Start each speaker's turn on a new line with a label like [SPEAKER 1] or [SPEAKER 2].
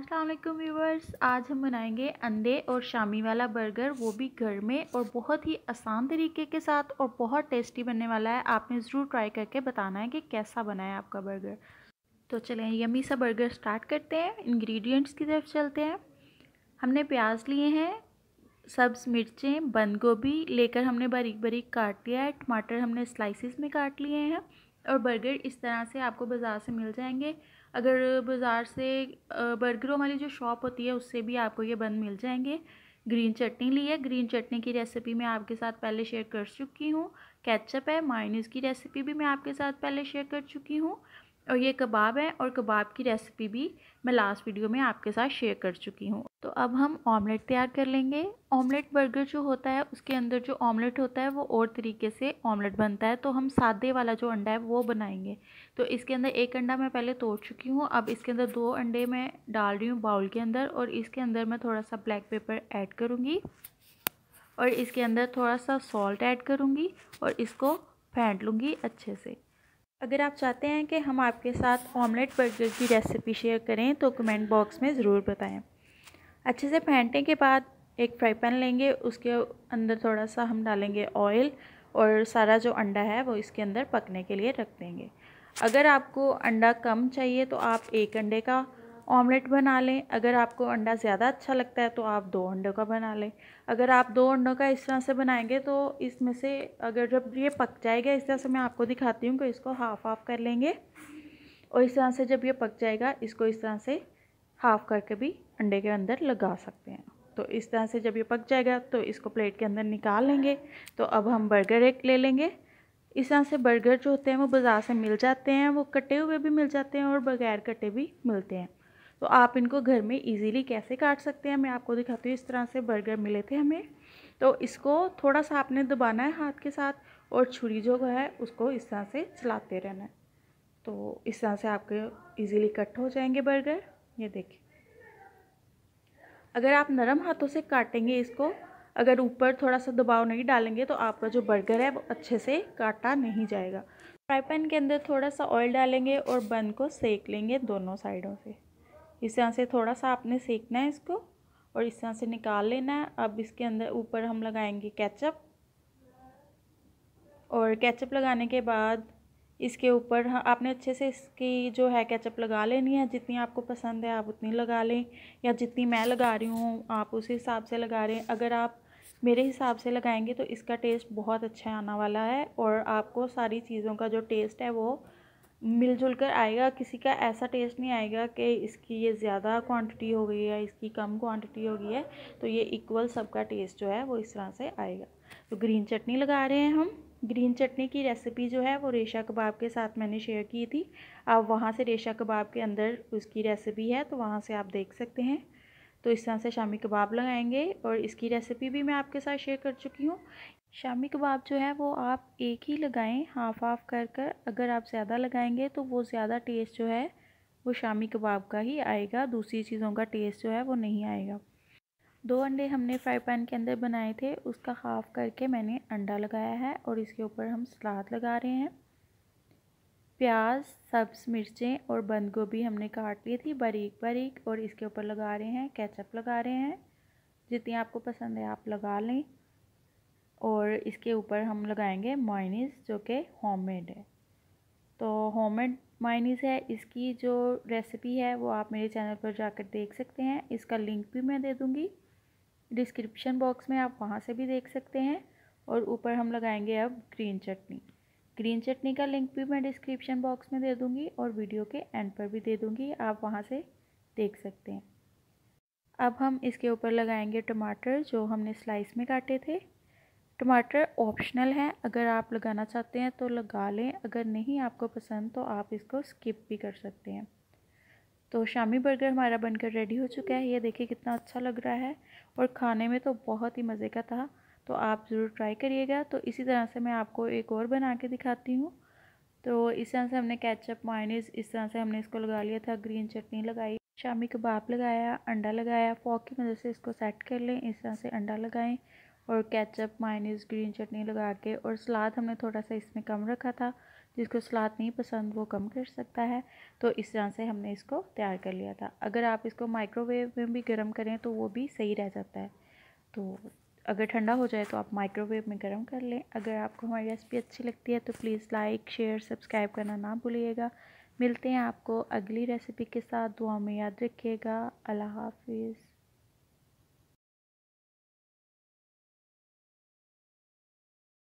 [SPEAKER 1] अस्सलाम वालेकुम व्यूवर्स। आज हम बनाएंगे अंडे और शामी वाला बर्गर, वो भी घर में और बहुत ही आसान तरीके के साथ, और बहुत टेस्टी बनने वाला है। आपने ज़रूर ट्राई करके बताना है कि कैसा बना है आपका बर्गर। तो चलें यम्मी सा बर्गर स्टार्ट करते हैं। इंग्रेडिएंट्स की तरफ चलते हैं। हमने प्याज लिए हैं, सब्ज़ मिर्चें, बंद गोभी लेकर हमने बारीक बारीक काट लिया है। टमाटर हमने स्लाइसिस में काट लिए हैं। और बर्गर इस तरह से आपको बाज़ार से मिल जाएंगे। अगर बाज़ार से बर्गरों वाली जो शॉप होती है उससे भी आपको ये बन मिल जाएंगे। ग्रीन चटनी ली है। ग्रीन चटनी की रेसिपी मैं आपके साथ पहले शेयर कर चुकी हूँ। केचप है। मायोनीज़ की रेसिपी भी मैं आपके साथ पहले शेयर कर चुकी हूँ। और ये कबाब है, और कबाब की रेसिपी भी मैं लास्ट वीडियो में आपके साथ शेयर कर चुकी हूँ। तो अब हम ऑमलेट तैयार कर लेंगे। ऑमलेट बर्गर जो होता है उसके अंदर जो ऑमलेट होता है वो और तरीके से ऑमलेट बनता है, तो हम सादे वाला जो अंडा है वो बनाएंगे। तो इसके अंदर एक अंडा मैं पहले तोड़ चुकी हूँ। अब इसके अंदर 2 अंडे मैं डाल रही हूँ बाउल के अंदर, और इसके अंदर मैं थोड़ा सा ब्लैक पेपर ऐड करूँगी, और इसके अंदर थोड़ा सा सॉल्ट ऐड करूँगी, और इसको फेंट लूँगी अच्छे से। अगर आप चाहते हैं कि हम आपके साथ ऑमलेट बर्गर की रेसिपी शेयर करें तो कमेंट बॉक्स में ज़रूर बताएं। अच्छे से फेंटने के बाद एक फ्राई पैन लेंगे, उसके अंदर थोड़ा सा हम डालेंगे ऑयल, और सारा जो अंडा है वो इसके अंदर पकने के लिए रख देंगे। अगर आपको अंडा कम चाहिए तो आप 1 अंडे का ऑमलेट बना लें। अगर आपको अंडा ज़्यादा अच्छा लगता है तो आप 2 अंडों का बना लें। अगर आप 2 अंडों का इस तरह से बनाएंगे तो इसमें से अगर जब ये पक जाएगा, इस तरह से मैं आपको दिखाती हूँ कि इसको हाफ़ हाफ़ कर लेंगे, और इस तरह से जब ये पक जाएगा इसको इस तरह से हाफ़ करके भी अंडे के अंदर लगा सकते हैं। तो इस तरह से जब ये पक जाएगा तो इसको प्लेट के अंदर निकाल लेंगे। तो अब हम बर्गर एक ले लेंगे। इस तरह से बर्गर जो होते हैं वो बाज़ार से मिल जाते हैं, वो कटे हुए भी मिल जाते हैं और बगैर कटे भी मिलते हैं। तो आप इनको घर में इजीली कैसे काट सकते हैं मैं आपको दिखाती हूँ। इस तरह से बर्गर मिले थे हमें, तो इसको थोड़ा सा आपने दबाना है हाथ के साथ, और छुरी जो है उसको इस तरह से चलाते रहना है। तो इस तरह से आपके इजीली कट हो जाएंगे बर्गर। ये देखिए, अगर आप नरम हाथों से काटेंगे इसको, अगर ऊपर थोड़ा सा दबाव नहीं डालेंगे तो आपका जो बर्गर है वो अच्छे से काटा नहीं जाएगा। फ्राई पैन के अंदर थोड़ा सा ऑयल डालेंगे और बन को सेक लेंगे दोनों साइडों से। इस तरह से थोड़ा सा आपने सेकना है इसको, और इस तरह से निकाल लेना है। अब इसके अंदर ऊपर हम लगाएंगे केचप, और केचप लगाने के बाद इसके ऊपर आपने अच्छे से इसकी जो है केचप लगा लेनी है। जितनी आपको पसंद है आप उतनी लगा लें, या जितनी मैं लगा रही हूँ आप उस हिसाब से लगा रहे हैं। अगर आप मेरे हिसाब से लगाएंगे तो इसका टेस्ट बहुत अच्छा आने वाला है, और आपको सारी चीज़ों का जो टेस्ट है वो मिलजुल कर आएगा। किसी का ऐसा टेस्ट नहीं आएगा कि इसकी ये ज़्यादा क्वांटिटी हो गई है, इसकी कम क्वांटिटी हो गई है। तो ये इक्वल सबका टेस्ट जो है वो इस तरह से आएगा। तो ग्रीन चटनी लगा रहे हैं हम। ग्रीन चटनी की रेसिपी जो है वो रेशा कबाब के साथ मैंने शेयर की थी। आप वहाँ से रेशा कबाब के अंदर उसकी रेसिपी है तो वहाँ से आप देख सकते हैं। तो इस तरह से शामी कबाब लगाएंगे, और इसकी रेसिपी भी मैं आपके साथ शेयर कर चुकी हूँ। शामी कबाब जो है वो आप एक ही लगाएं, हाफ़ हाफ़ कर कर। अगर आप ज़्यादा लगाएंगे तो वो ज़्यादा टेस्ट जो है वो शामी कबाब का ही आएगा, दूसरी चीज़ों का टेस्ट जो है वो नहीं आएगा। 2 अंडे हमने फ्राई पैन के अंदर बनाए थे, उसका हाफ़ करके मैंने अंडा लगाया है, और इसके ऊपर हम सलाद लगा रहे हैं। प्याज, सब्ज़ मिर्चें और बंद गोभी हमने काट ली थी बारीक बारीक, और इसके ऊपर लगा रहे हैं केचप लगा रहे हैं। जितनी आपको पसंद है आप लगा लें। और इसके ऊपर हम लगाएंगे मायोनीज़ जो कि होममेड है। तो होममेड मायोनीज़ है, इसकी जो रेसिपी है वो आप मेरे चैनल पर जाकर देख सकते हैं। इसका लिंक भी मैं दे दूँगी डिस्क्रिप्शन बॉक्स में, आप वहाँ से भी देख सकते हैं। और ऊपर हम लगाएंगे अब ग्रीन चटनी। ग्रीन चटनी का लिंक भी मैं डिस्क्रिप्शन बॉक्स में दे दूँगी, और वीडियो के एंड पर भी दे दूँगी, आप वहाँ से देख सकते हैं। अब हम इसके ऊपर लगाएंगे टमाटर जो हमने स्लाइस में काटे थे। टमाटर ऑप्शनल है, अगर आप लगाना चाहते हैं तो लगा लें, अगर नहीं आपको पसंद तो आप इसको स्किप भी कर सकते हैं। तो शामी बर्गर हमारा बनकर रेडी हो चुका है। ये देखिए कितना अच्छा लग रहा है, और खाने में तो बहुत ही मज़े का था। तो आप ज़रूर ट्राई करिएगा। तो इसी तरह से मैं आपको एक और बना के दिखाती हूँ। तो इस तरह से हमने केचप मायोनीज़ इस तरह से हमने इसको लगा लिया था, ग्रीन चटनी लगाई, शामी कबाब लगाया, अंडा लगाया। फॉक की मदद से इसको सेट कर लें। इस तरह से अंडा लगाएं, और केचप मायोनीज़ ग्रीन चटनी लगा के, और सलाद हमने थोड़ा सा इसमें कम रखा था जिसको सलाद नहीं पसंद वो कम कर सकता है। तो इस तरह से हमने इसको तैयार कर लिया था। अगर आप इसको माइक्रोवेव में भी गर्म करें तो वो भी सही रह जाता है। तो अगर ठंडा हो जाए तो आप माइक्रोवेव में गर्म कर लें। अगर आपको हमारी रेसिपी अच्छी लगती है तो प्लीज़ लाइक शेयर सब्सक्राइब करना ना भूलिएगा। मिलते हैं आपको अगली रेसिपी के साथ। दुआ में याद रखिएगा। अल्लाह हाफिज़।